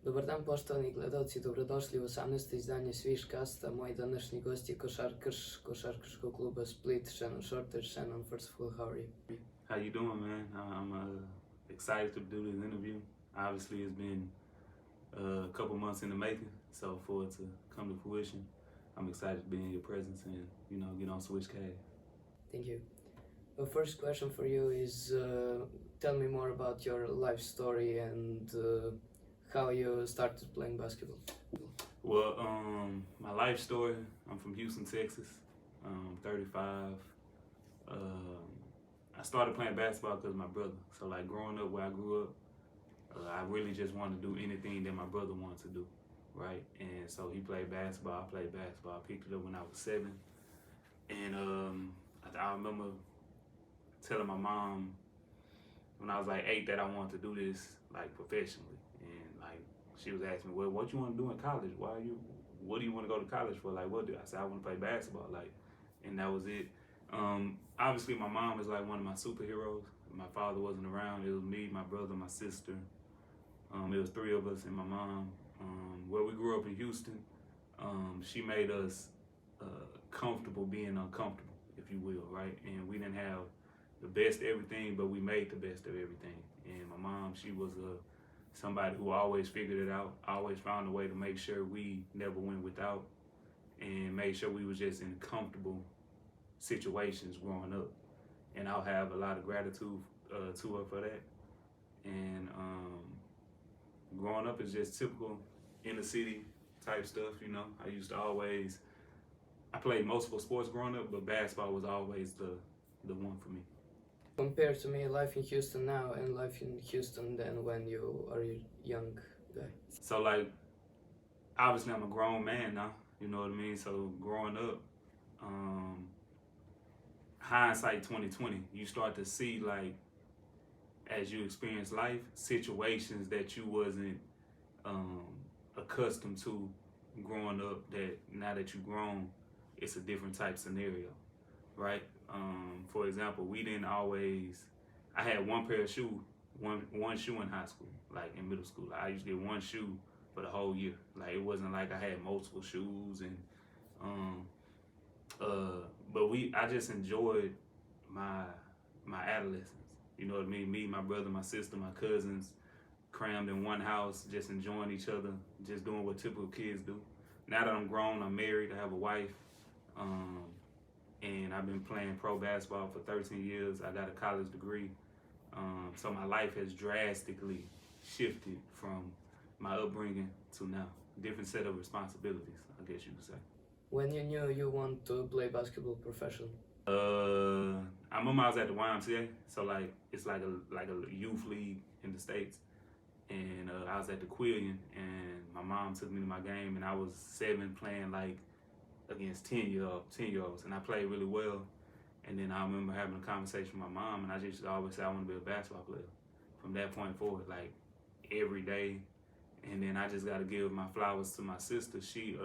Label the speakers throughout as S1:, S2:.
S1: Dobar dan poštovani gledalci, dobrodošli u 18. izdanje SwishCasta. Moj današnji gost je košarkaš košarkaškog kluba Split, Shannona Shortera. Shannon, first of all, how are you?
S2: How you doing, man? I'm excited to do this interview. Obviously, it's been a couple months in the making, so for it to come to fruition, I'm excited to be in your presence and, get on SwishCast.
S1: Thank you. The first question for you is, tell me more about your life story and how you started playing basketball.
S2: Well, my life story, I'm from Houston, Texas. 35. I started playing basketball because of my brother. So like growing up where I grew up, I really just wanted to do anything that my brother wanted to do, right? And so he played basketball, I played basketball. I picked it up when I was 7. And I remember telling my mom when I was like 8 that I wanted to do this like professionally. And like she was asking me, well, what you want to do in college? What do you want to go to college for? Like, what do I said? I want to play basketball. Like, and that was it. Obviously, my mom is like one of my superheroes. My father wasn't around. It was me, my brother, my sister. It was 3 of us and my mom. Where we grew up in Houston, she made us comfortable being uncomfortable, if you will, right? And we didn't have the best of everything, but we made the best of everything. And my mom, she was somebody who always figured it out, always found a way to make sure we never went without, and made sure we was just in comfortable situations growing up. And I'll have a lot of gratitude to her for that. And growing up is just typical inner city type stuff, I used to I played multiple sports growing up, but basketball was always the one for me.
S1: Compare to me life in Houston now and life in Houston then when you are a young guy.
S2: So like, obviously I'm a grown man now, you know what I mean? So growing up, hindsight 2020, you start to see like, as you experience life, situations that you wasn't accustomed to growing up, that now that you've grown, it's a different type scenario, right? For example, we didn't always, I had one pair of shoes, one shoe in high school, like in middle school. I used to get one shoe for the whole year. Like it wasn't like I had multiple shoes and, but I just enjoyed my adolescence. You know what I mean? Me, my brother, my sister, my cousins, crammed in one house, just enjoying each other, just doing what typical kids do. Now that I'm grown, I'm married, I have a wife, and I've been playing pro basketball for 13 years. I got a college degree. So my life has drastically shifted from my upbringing to now. Different set of responsibilities, I guess you could say.
S1: When you knew you want to play basketball professionally?
S2: I remember I was at the YMCA, so like it's like a youth league in the States, and I was at the Quillian, and my mom took me to my game, and I was 7 playing like against 10-year-olds, and I played really well. And then I remember having a conversation with my mom, and I just always said I want to be a basketball player. From that point forward, like every day, and then I just got to give my flowers to my sister. She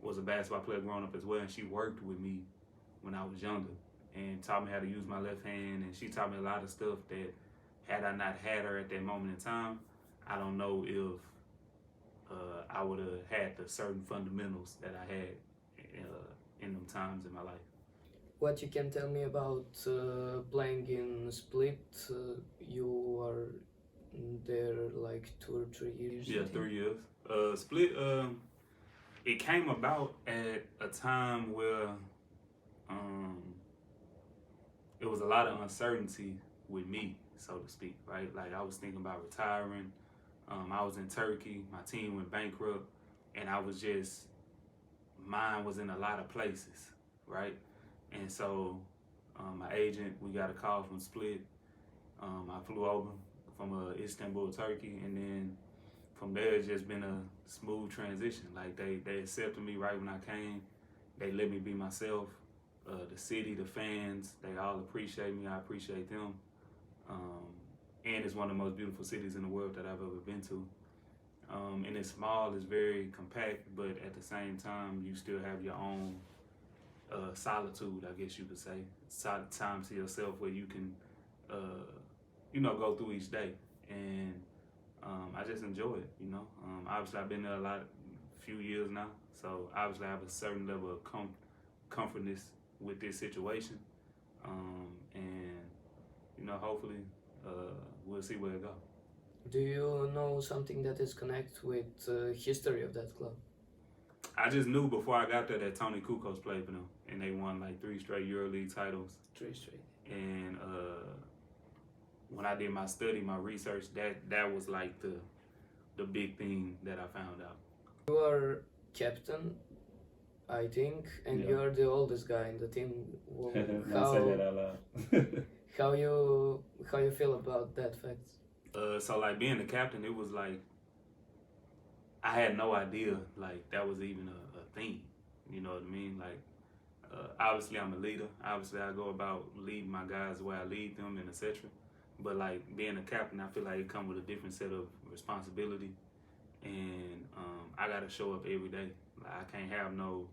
S2: was a basketball player growing up as well, and she worked with me when I was younger and taught me how to use my left hand, and she taught me a lot of stuff that had I not had her at that moment in time, I don't know if I would have had the certain fundamentals that I had in them times in my life.
S1: What you can tell me about playing in Split? You are there like 2 or 3 years?
S2: Yeah, 3 years. Split, it came about at a time where it was a lot of uncertainty with me, so to speak, right? Like I was thinking about retiring. I was in Turkey, my team went bankrupt, and I was just, mine was in a lot of places, right? And so my agent, we got a call from Split. I flew over from Istanbul, Turkey, and then from there it's just been a smooth transition. Like they accepted me right when I came. They let me be myself. The city, the fans, they all appreciate me. I appreciate them. And it's one of the most beautiful cities in the world that I've ever been to. And it's small, it's very compact, but at the same time, you still have your own solitude, I guess you could say. Time to yourself where you can, go through each day. And I just enjoy it, you know. Obviously, I've been there few years now, so obviously I have a certain level of comfortness with this situation, and you know, hopefully, we'll see where it goes.
S1: Do you know something that is connected with history of that club?
S2: I just knew before I got there that Tony Kukoc played for them, and they won like 3 straight EuroLeague titles.
S1: 3 straight.
S2: And when I did my study, my research, that was like the big thing that I found out.
S1: You are captain, I think, and
S2: Yeah.
S1: you are the oldest guy in the team.
S3: Don't say that out loud.
S1: How you feel about that fact?
S2: So like being the captain, it was like I had no idea like that was even a thing. You know what I mean? Like obviously I'm a leader. Obviously I go about leading my guys the way I lead them and etc. But like being a captain, I feel like it comes with a different set of responsibility, and I gotta show up every day. Like I can't have no,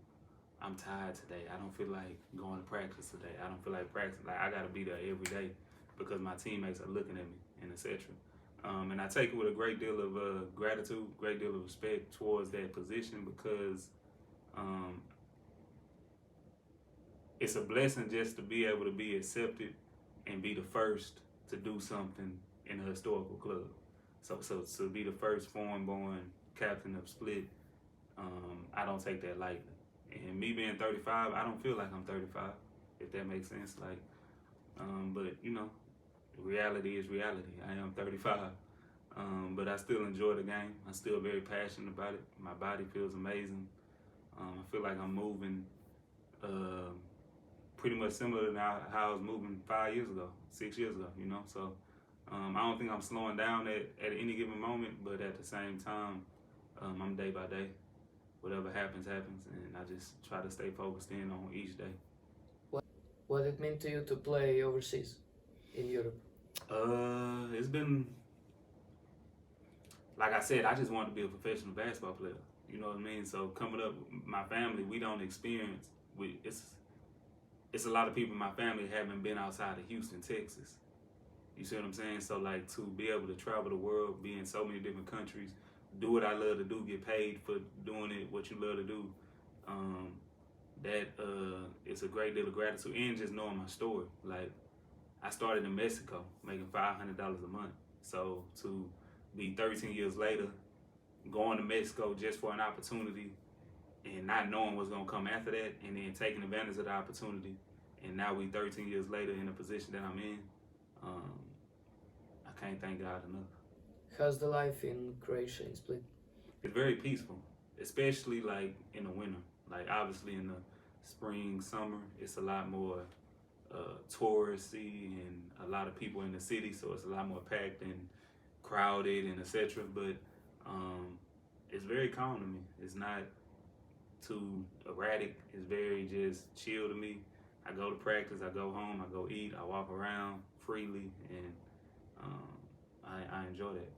S2: I'm tired today, I don't feel like going to practice today, I don't feel like practicing. Like I gotta be there every day because my teammates are looking at me and etc. And I take it with a great deal of gratitude, great deal of respect towards that position, because it's a blessing just to be able to be accepted and be the first to do something in a historical club. So to be the first foreign-born captain of Split, I don't take that lightly. And me being 35, I don't feel like I'm 35, if that makes sense. Like, but you know, reality is reality. I am 35, but I still enjoy the game. I'm still very passionate about it. My body feels amazing. I feel like I'm moving pretty much similar to how I was moving 5 years ago, 6 years ago, you know? So I don't think I'm slowing down at any given moment, but at the same time, I'm day by day. Whatever happens, happens, and I just try to stay focused in on each day.
S1: What it meant to you to play overseas in Europe?
S2: It's been, like I said, I just wanted to be a professional basketball player. You know what I mean? So coming up, my family, we don't experience, it's a lot of people in my family haven't been outside of Houston, Texas. You see what I'm saying? So like to be able to travel the world, be in so many different countries, do what I love to do, get paid for doing it, what you love to do, it's a great deal of gratitude, and just knowing my story. Like I started in Mexico making $500 a month. So to be 13 years later, going to Mexico just for an opportunity and not knowing what's gonna come after that, and then taking advantage of the opportunity, and now we 13 years later in the position that I'm in, I can't thank God enough.
S1: How's the life in Croatia, in Split?
S2: It's very peaceful, especially like in the winter. Like obviously in the spring, summer, it's a lot more touristy and a lot of people in the city, so it's a lot more packed and crowded and etc. But it's very calm to me. It's not too erratic. It's very just chill to me. I go to practice, I go home, I go eat, I walk around freely, and I enjoy that.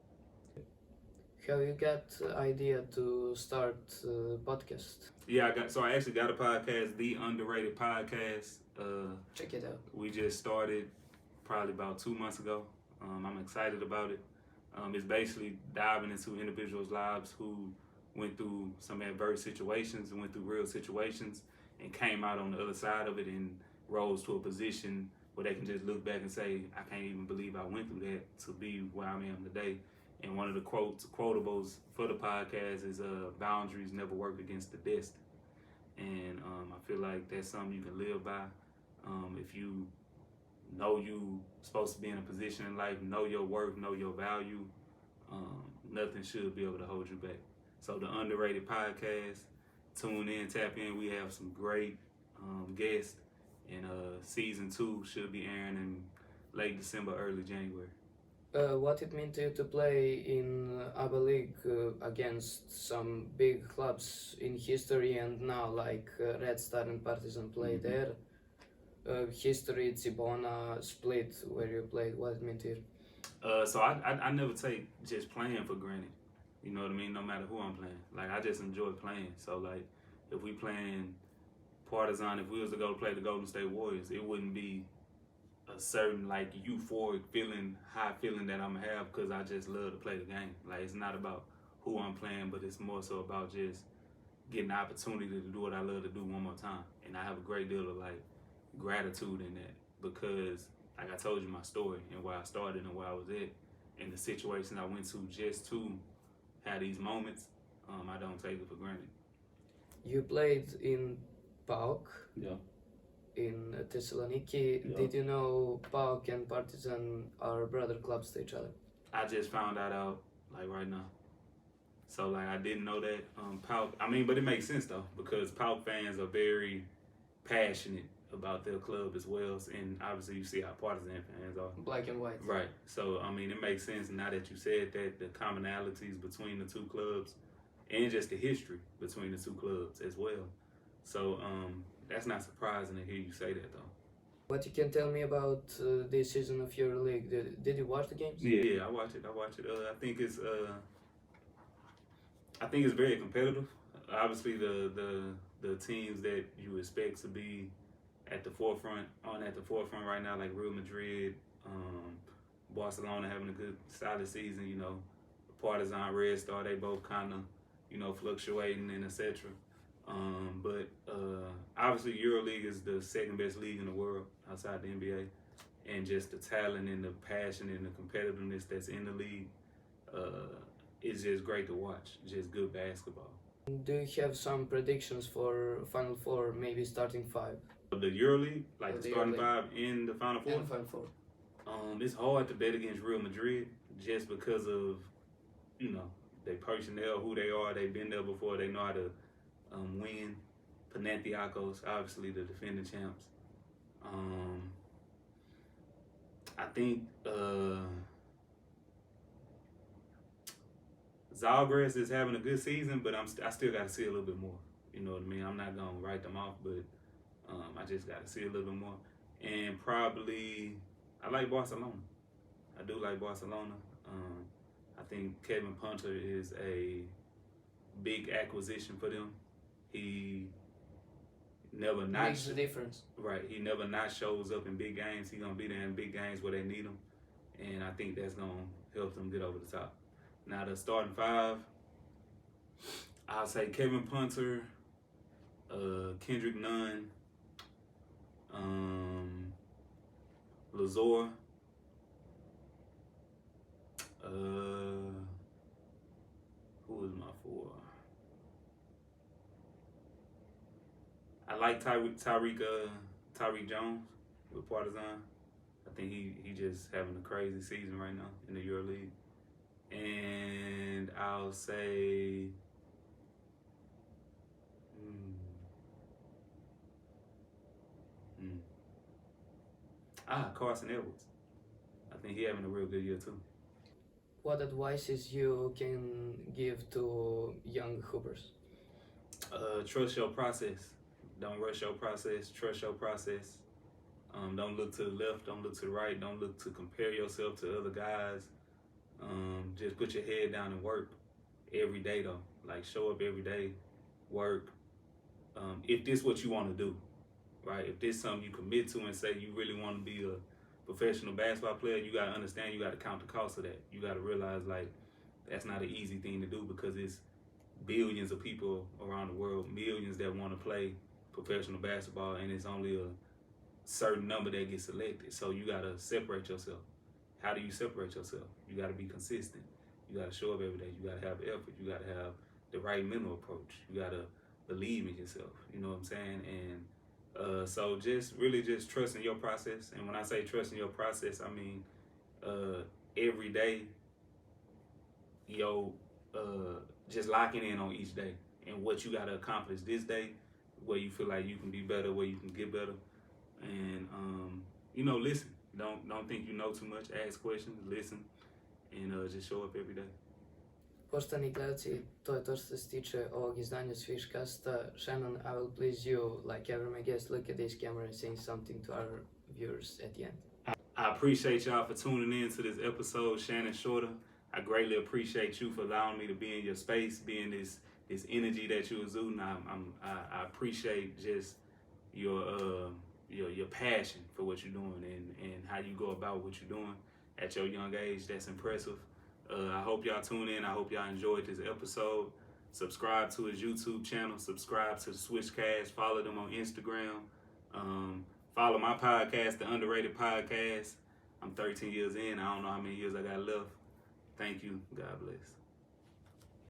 S1: How you got the idea to start a podcast?
S2: Yeah, I actually got a podcast, The Underrated Podcast.
S1: Check it out.
S2: We just started probably about 2 months ago. I'm excited about it. It's basically diving into individuals' lives who went through some adverse situations and went through real situations and came out on the other side of it and rose to a position where they can just look back and say, I can't even believe I went through that to be where I am today. And one of the quotables for the podcast is boundaries never work against the destined. And I feel like that's something you can live by. If you know you supposed to be in a position in life, know your worth, know your value, nothing should be able to hold you back. So the Underrated Podcast, tune in, tap in. We have some great guests, and season 2 should be airing in late December, early January.
S1: What it meant to you to play in ABA League against some big clubs in history and now, like Red Star and Partizan play there? History, Cibona, Split, where you played, what it meant to you?
S2: So I never take just playing for granted. You know what I mean? No matter who I'm playing. Like, I just enjoy playing. So, like, if we playing Partizan, if we was to go play the Golden State Warriors, it wouldn't be a certain like euphoric feeling, high feeling that I'm gonna have because I just love to play the game. Like it's not about who I'm playing, but it's more so about just getting the opportunity to do what I love to do one more time. And I have a great deal of like gratitude in that because like I told you my story and where I started and where I was at and the situation I went to just to have these moments. I don't take it for granted.
S1: You played in PAOK,
S3: Yeah.
S1: in Thessaloniki.
S3: Yeah.
S1: Did you know PAOK and Partizan are brother clubs to each other?
S2: I just found that out like right now. So like I didn't know that. PAOK, I mean, but it makes sense though because PAOK fans are very passionate about their club as well, and obviously you see how Partizan fans are.
S1: Black and white.
S2: Right. So I mean, it makes sense now that you said that the commonalities between the two clubs, and just the history between the two clubs as well. So that's not surprising to hear you say that though.
S1: What you can tell me about this season of your league? Did you watch the games?
S2: Yeah, I watch it. I think it's very competitive. Obviously, the teams that you expect to be at the forefront right now, like Real Madrid, Barcelona having a good solid season. You know, Partizan, Red Star, they both kind of fluctuating and etc. But obviously, EuroLeague is the second best league in the world outside the NBA, and just the talent and the passion and the competitiveness that's in the league. It's just great to watch. Just good basketball.
S1: Do you have some predictions for Final Four, maybe starting five?
S2: The EuroLeague, like the starting
S1: EuroLeague.
S2: five in the Final Four.
S1: And Final Four.
S2: It's hard to bet against Real Madrid just because of their personnel, who they are. They've been there before. They know how to win. Panathinaikos, obviously the defending champs. I think Zalgiris is having a good season, but I still got to see a little bit more. You know what I mean? I'm not going to write them off, but I just got to see a little bit more. And probably, I like Barcelona. I do like Barcelona. I think Kevin Punter is a big acquisition for them. He never not
S1: Makes the difference.
S2: Right. He never not shows up in big games. He's gonna be there in big games where they need him, and I think that's gonna help them get over the top. Now the starting five, I'll say Kevin Punter, Kendrick Nunn, Lazor, who is my four? I like Tyreek Jones with Partizan. I think he just having a crazy season right now in the EuroLeague. And I'll say Carson Edwards. I think he having a real good year too.
S1: What advices you can give to young hoopers?
S2: Trust your process. Don't rush your process. Trust your process. Don't look to the left. Don't look to the right. Don't look to compare yourself to other guys. Just put your head down and work every day though. Like show up every day, work. If this what you want to do, right? If this something you commit to and say you really want to be a professional basketball player, you got to understand, you got to count the cost of that. You got to realize like that's not an easy thing to do because it's billions of people around the world, millions that want to play professional basketball, and it's only a certain number that gets selected. So you got to separate yourself. How do you separate yourself? You got to be consistent. You got to show up every day. You got to have effort. You got to have the right mental approach. You got to believe in yourself. You know what I'm saying? And so just really just trusting your process. And when I say trusting your process, I mean every day, just locking in on each day and what you got to accomplish this day, where you feel like you can be better, where you can get better. And, listen. Don't think you know too much. Ask questions, listen, and just show up every day.
S1: Poštovani gledalci, to je to što se tiče ovog izdanja SwishCasta. Shannon, I will please you, like every my guest, look at this camera and saying something to our viewers at the end.
S2: I appreciate y'all for tuning in to this episode, Shannona Shortera. I greatly appreciate you for allowing me to be in your space, being this energy that you exude. I appreciate just your your passion for what you're doing and how you go about what you're doing at your young age. That's impressive. I hope y'all tune in. I hope y'all enjoyed this episode. Subscribe to his YouTube channel. Subscribe to the SwishCast. Follow them on Instagram. Follow my podcast, The Underrated Podcast. I'm 13 years in. I don't know how many years I got left. Thank you. God bless.